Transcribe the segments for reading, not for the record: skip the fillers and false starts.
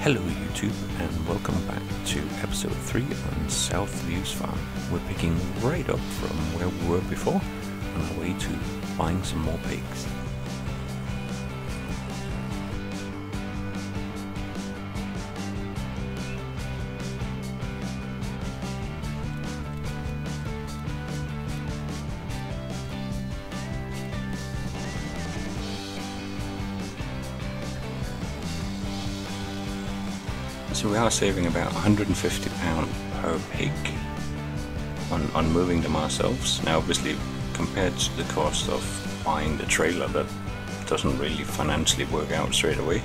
Hello YouTube and welcome back to episode 3 on South Views Farm. We're picking right up from where we were before on our way to buying some more pigs. So we are saving about £150 per pig on moving them ourselves. Now obviously compared to the cost of buying the trailer, that doesn't really financially work out straight away.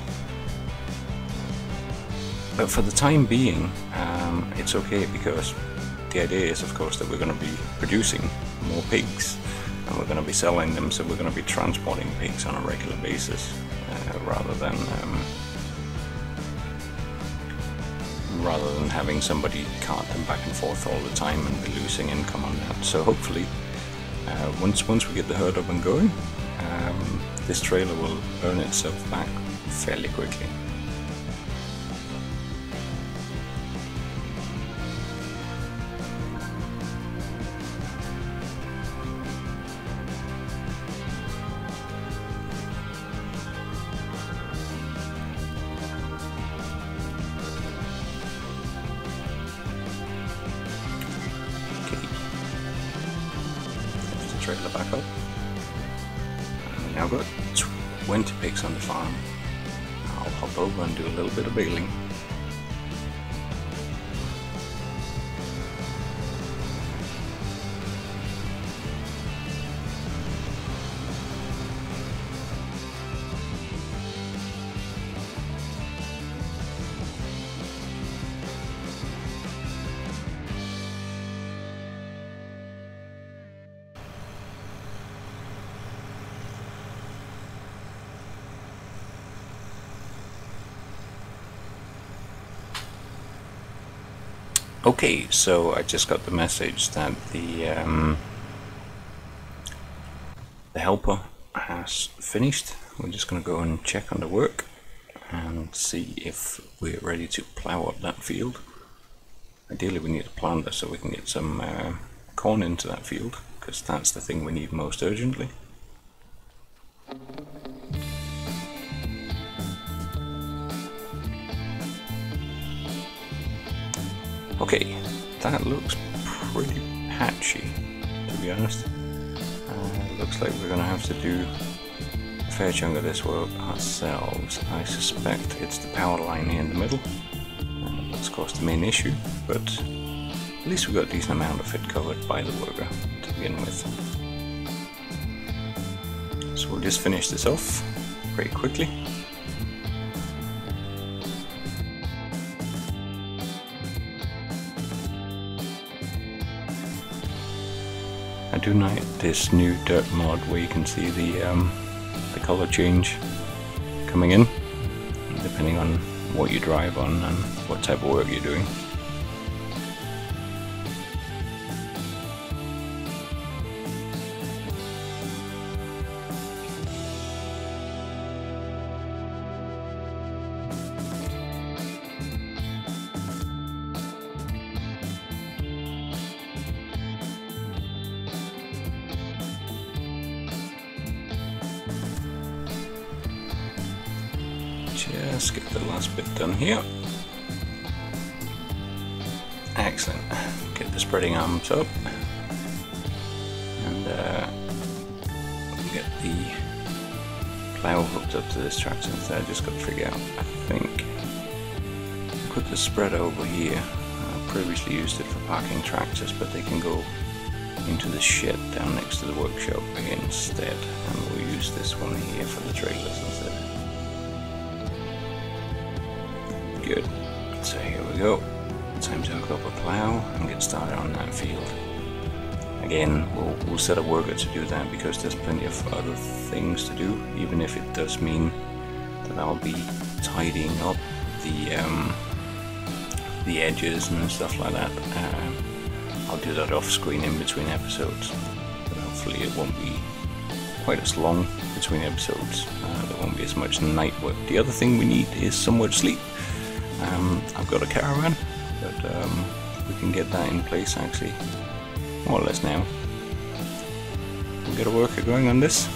But for the time being it's okay, because the idea is of course that we're going to be producing more pigs and we're going to be selling them, so we're going to be transporting pigs on a regular basis rather than having somebody cart them back and forth all the time and be losing income on that. So hopefully once we get the herd up and going, this trailer will earn itself back fairly quickly. Trailer back up. And we now got 20 pigs on the farm. I'll hop over and do a little bit of baling. Okay, so I just got the message that the helper has finished. We're just going to go and check on the work and see if we're ready to plow up that field. Ideally we need a planter so we can get some corn into that field, because that's the thing we need most urgently. Okay, that looks pretty patchy, to be honest. Looks like we're going to have to do a fair chunk of this work ourselves. I suspect it's the power line here in the middle. That's of course the main issue, but at least we've got a decent amount of it covered by the worker to begin with. So we'll just finish this off very quickly. I do like this new dirt mod where you can see the color change coming in depending on what you drive on and what type of work you're doing. Just get the last bit done here. Excellent. Get the spreading arms up and get the plough hooked up to this tractor. So I just got to figure out, I think, put the spreader over here. I previously used it for parking tractors, but they can go into the shed down next to the workshop instead, and we'll use this one here for the trailers instead. Good. So here we go. Time to hook up a plough and get started on that field. Again, we'll set a worker to do that because there's plenty of other things to do, even if it does mean that I'll be tidying up the edges and stuff like that. I'll do that off screen in between episodes, but hopefully it won't be quite as long between episodes. There won't be as much night work. The other thing we need is somewhere to sleep. I've got a caravan, but we can get that in place actually, more or less now. We'll get a worker going on this.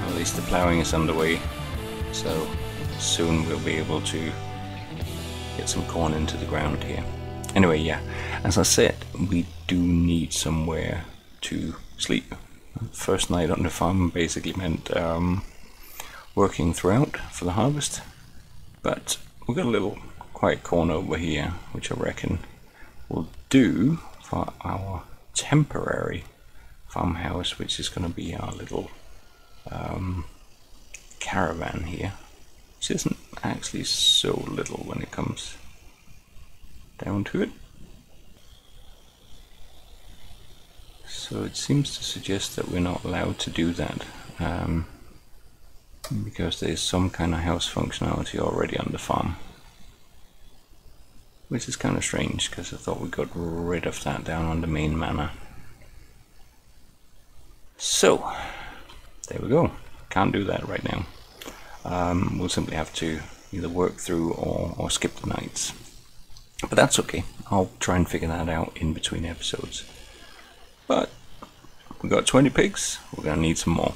At least the ploughing is underway, so soon we'll be able to get some corn into the ground here. Anyway, yeah, as I said, we do need somewhere to sleep. First night on the farm basically meant working throughout for the harvest, but we've got a little quiet corner over here which I reckon will do for our temporary farmhouse, which is going to be our little caravan here, which isn't actually so little when it comes down to it. So it seems to suggest that we're not allowed to do that, because there's some kind of house functionality already on the farm, which is kind of strange because I thought we got rid of that down on the main manor. So there we go. Can't do that right now. We'll simply have to either work through or skip the nights, but that's okay. I'll try and figure that out in between episodes. But we got 20 pigs, we're gonna need some more.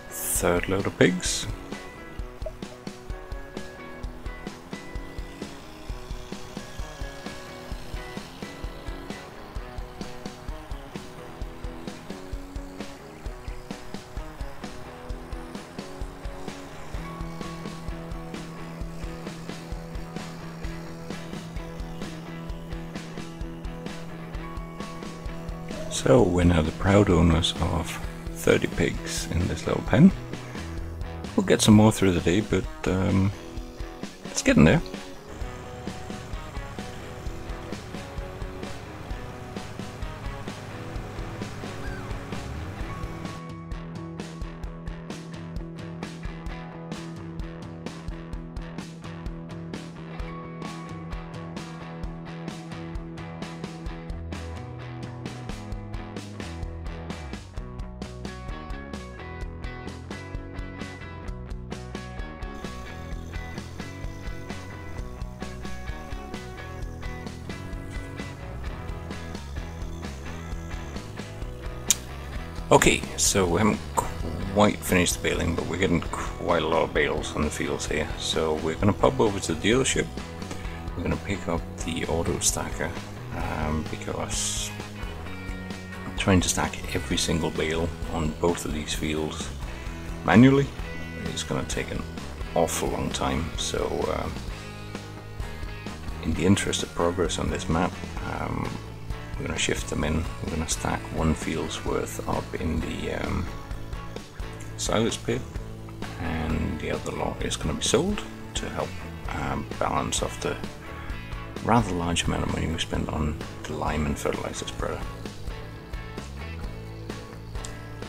Third load of pigs. So we're now the proud owners of 30 pigs in this little pen. We'll get some more through the day, but it's getting there. Okay, so we haven't quite finished the baling, but we're getting quite a lot of bales on the fields here. So we're going to pop over to the dealership. We're going to pick up the auto stacker because trying to stack every single bale on both of these fields manually is going to take an awful long time. So in the interest of progress on this map, we're going to shift them in. We're going to stack one field's worth up in the silage pit, and the other lot is going to be sold to help balance off the rather large amount of money we spent on the lime and fertilizer spreader.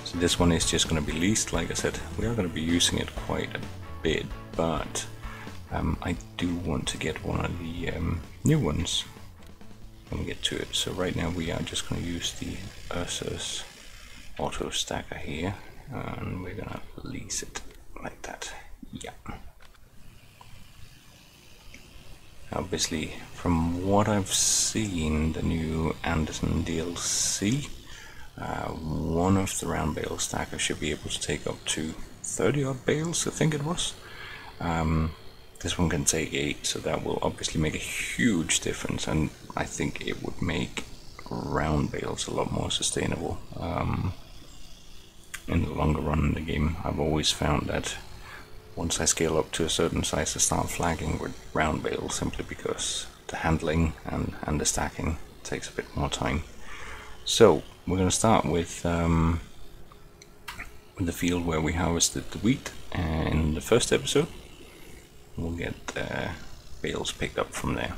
So this one is just going to be leased. Like I said, we are going to be using it quite a bit, but I do want to get one of the new ones when we get to it. So right now we are just going to use the Ursus auto stacker here, and we're going to lease it like that. Yeah. Obviously, from what I've seen, the new Anderson DLC, one of the round bale stackers should be able to take up to 30 odd bales, I think it was. This one can take 8, so that will obviously make a huge difference, and I think it would make round bales a lot more sustainable in the longer run in the game. I've always found that once I scale up to a certain size I start flagging with round bales, simply because the handling and the stacking takes a bit more time. So we're going to start with the field where we harvested the wheat in the first episode. We'll get bales picked up from there.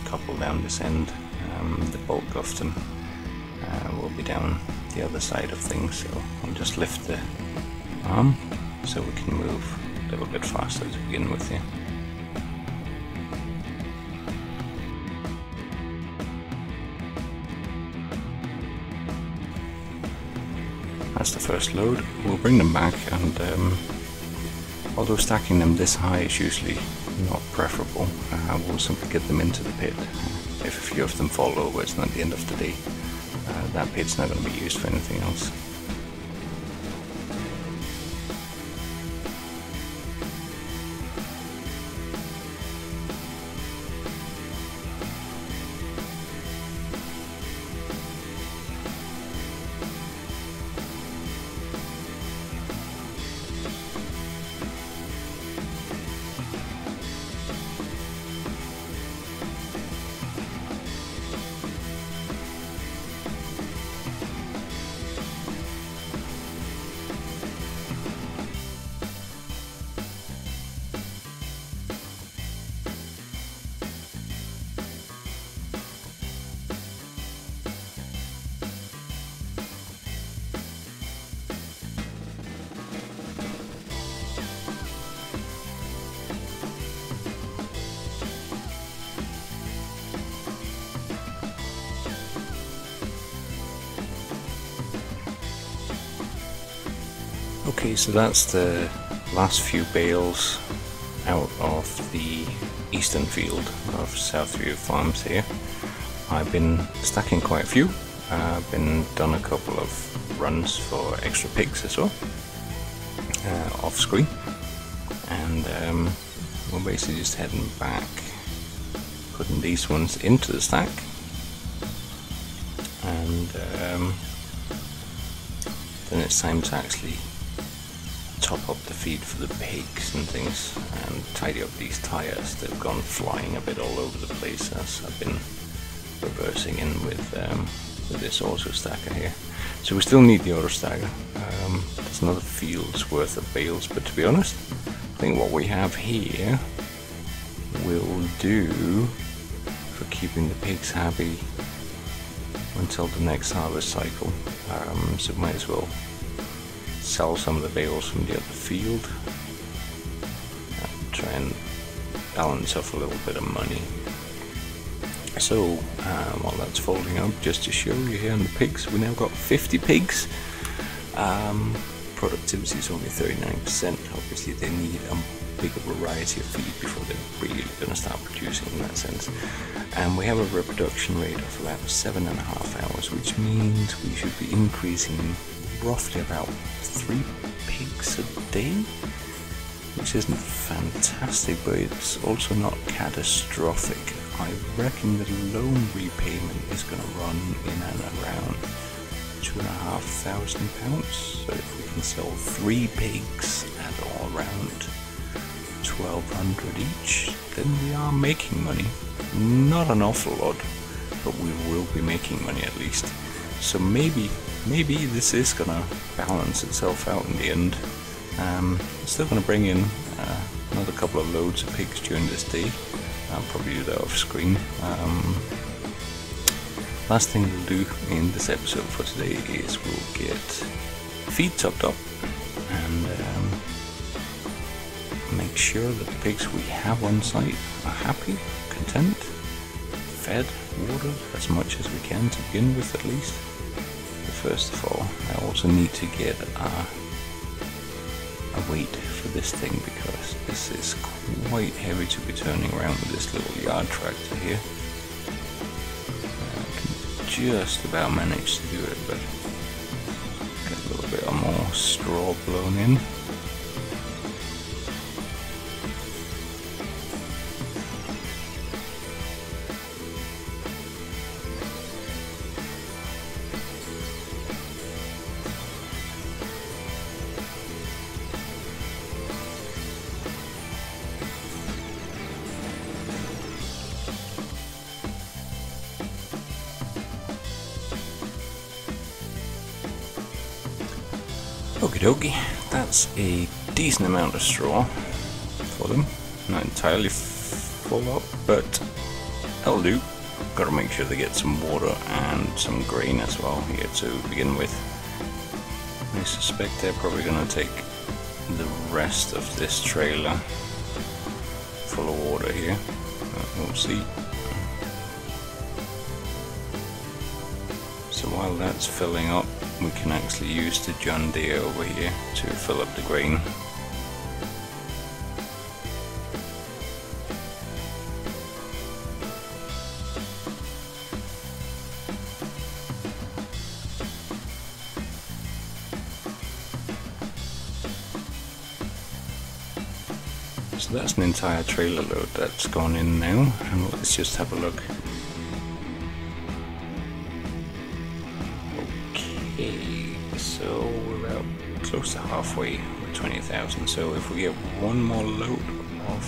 couple down this end. The bulk of them will be down the other side of things, so I'll just lift the arm so we can move a little bit faster to begin with here. That's the first load. We'll bring them back, and although stacking them this high is usually not preferable, we'll simply get them into the pit. If a few of them fall over, it's not the end of the day. That pit's not going to be used for anything else. Okay, so that's the last few bales out of the eastern field of Southview Farms here. I've been stacking quite a few. I've done a couple of runs for extra pigs as well, off screen, and we're basically just heading back, putting these ones into the stack, and then it's time to actually top up the feed for the pigs and things, and tidy up these tires. They've gone flying a bit all over the place as I've been reversing in with this auto stacker here. So we still need the auto stacker. There's another field's worth of bales, but to be honest, I think what we have here will do for keeping the pigs happy until the next harvest cycle. So might as well sell some of the bales from the other field and try and balance off a little bit of money. So while that's folding up, just to show you here on the pigs, we now got 50 pigs. Productivity is only 39%. Obviously they need a bigger variety of feed before they're really going to start producing in that sense. And we have a reproduction rate of about 7.5 hours, which means we should be increasing roughly about 3 pigs a day, which isn't fantastic, but it's also not catastrophic. I reckon the loan repayment is going to run in and around £2,500. So if we can sell 3 pigs at all around 1,200 each, then we are making money. Not an awful lot, but we will be making money at least. So maybe this is gonna balance itself out in the end. Still gonna bring in another couple of loads of pigs during this day. I'll probably do that off screen. Last thing we'll do in this episode for today is we'll get feed topped up and make sure that the pigs we have on site are happy, content, fed, watered as much as we can to begin with at least. But first of all, I also need to get a weight for this thing, because this is quite heavy to be turning around with this little yard tractor here. I can just about manage to do it, but get a little bit more straw blown in. Okie dokie, that's a decent amount of straw for them. Not entirely full up, but that'll do. Got to make sure they get some water and some grain as well here to begin with. I suspect they're probably going to take the rest of this trailer full of water here. We'll see. So while that's filling up, we can actually use the John Deere over here to fill up the grain. So that's an entire trailer load that's gone in now, and let's just have a look. Okay, so we're about close to halfway with 20,000. So if we get one more load of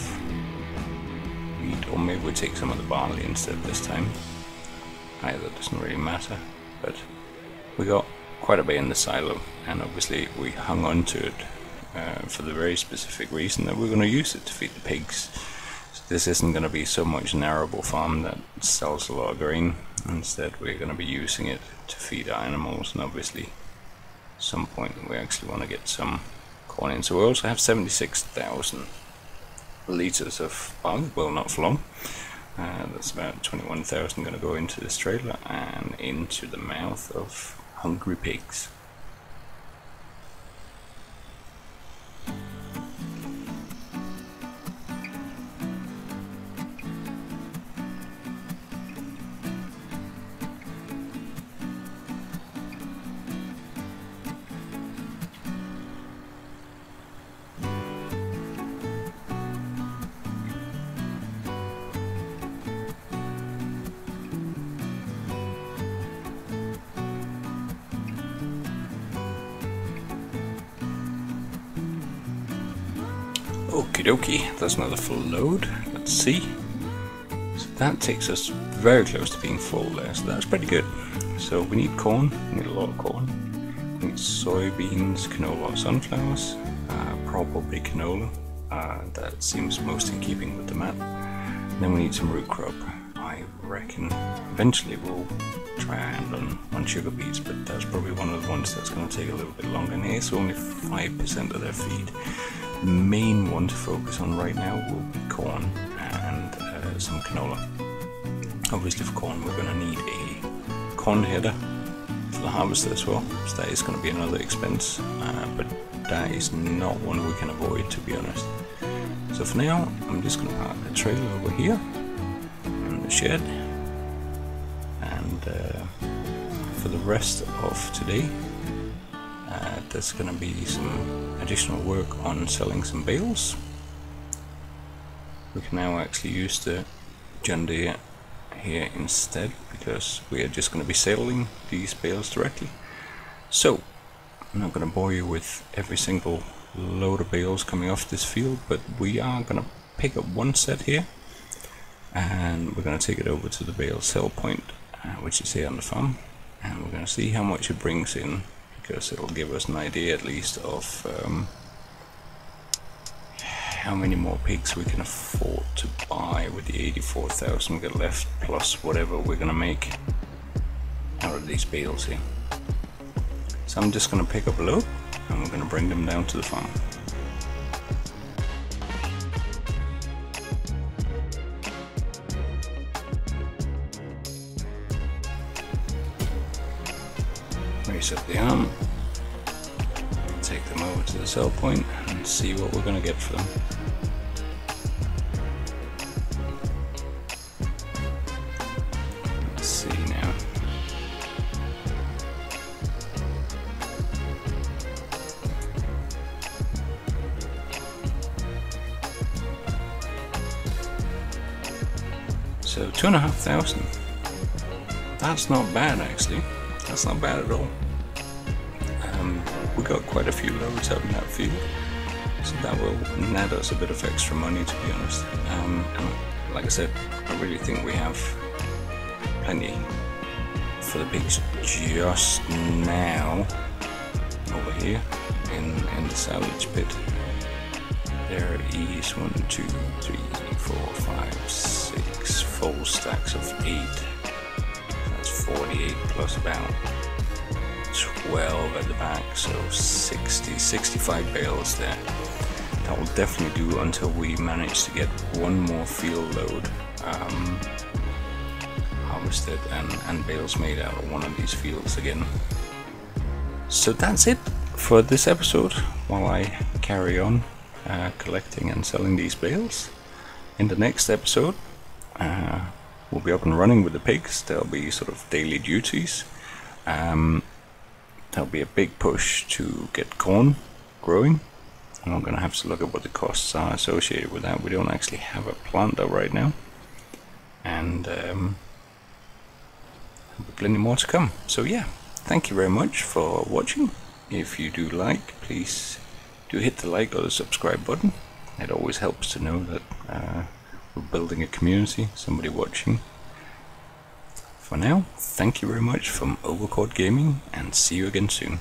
wheat, or maybe we take some of the barley instead this time. Either doesn't really matter, but we got quite a bit in the silo, and obviously we hung on to it for the very specific reason that we're going to use it to feed the pigs. So this isn't going to be so much an arable farm that sells a lot of grain. Instead we're going to be using it to feed our animals, and obviously at some point we actually want to get some corn in. So we also have 76,000 litres of barley, well, not for long. That's about 21,000 going to go into this trailer and into the mouth of hungry pigs. Okie dokie, that's another full load. Let's see. So that takes us very close to being full there, so that's pretty good. So we need corn, we need a lot of corn. We need soybeans, canola, sunflowers, probably canola. That seems most in keeping with the map. And then we need some root crop. I reckon eventually we'll try our hand on sugar beets, but that's probably one of the ones that's going to take a little bit longer. And here's only 5% of their feed. The main one to focus on right now will be corn and some canola. Obviously for corn we're going to need a corn header for the harvester as well, so that is going to be another expense, but that is not one we can avoid, to be honest. So for now I'm just going to park the trailer over here in the shed, and for the rest of today there's going to be some additional work on selling some bales. We can now actually use the John Deere here instead, because we are just going to be selling these bales directly. So I'm not going to bore you with every single load of bales coming off this field, but we are going to pick up one set here and we're going to take it over to the bale sell point, which is here on the farm, and we're going to see how much it brings in, because it'll give us an idea at least of how many more pigs we can afford to buy with the 84,000 we got left, plus whatever we're going to make out of these bales here. So I'm just going to pick up a load and we're going to bring them down to the farm. Raise up the arm, take them over to the sell point and see what we're going to get for them. Let's see now. So 2,500. That's not bad actually. That's not bad at all. We got quite a few loads out in that field, so that will net us a bit of extra money, to be honest. And like I said, I really think we have plenty for the pigs just now over here in the silage pit. There is 1, 2, 3, 4, 5, 6 full stacks of 8. That's 48 plus about 12 at the back, so 65 bales there. That will definitely do until we manage to get one more field load harvested and bales made out of one of these fields again. So that's it for this episode, while I carry on collecting and selling these bales. In the next episode, we'll be up and running with the pigs. There'll be sort of daily duties. There'll be a big push to get corn growing. And we're going to have to look at what the costs are associated with that. We don't actually have a planter right now. And there'll be plenty more to come. So yeah, thank you very much for watching. If you do like, please do hit the like or the subscribe button. It always helps to know that we're building a community, somebody watching. For now, thank you very much from Overcourt Gaming, and see you again soon.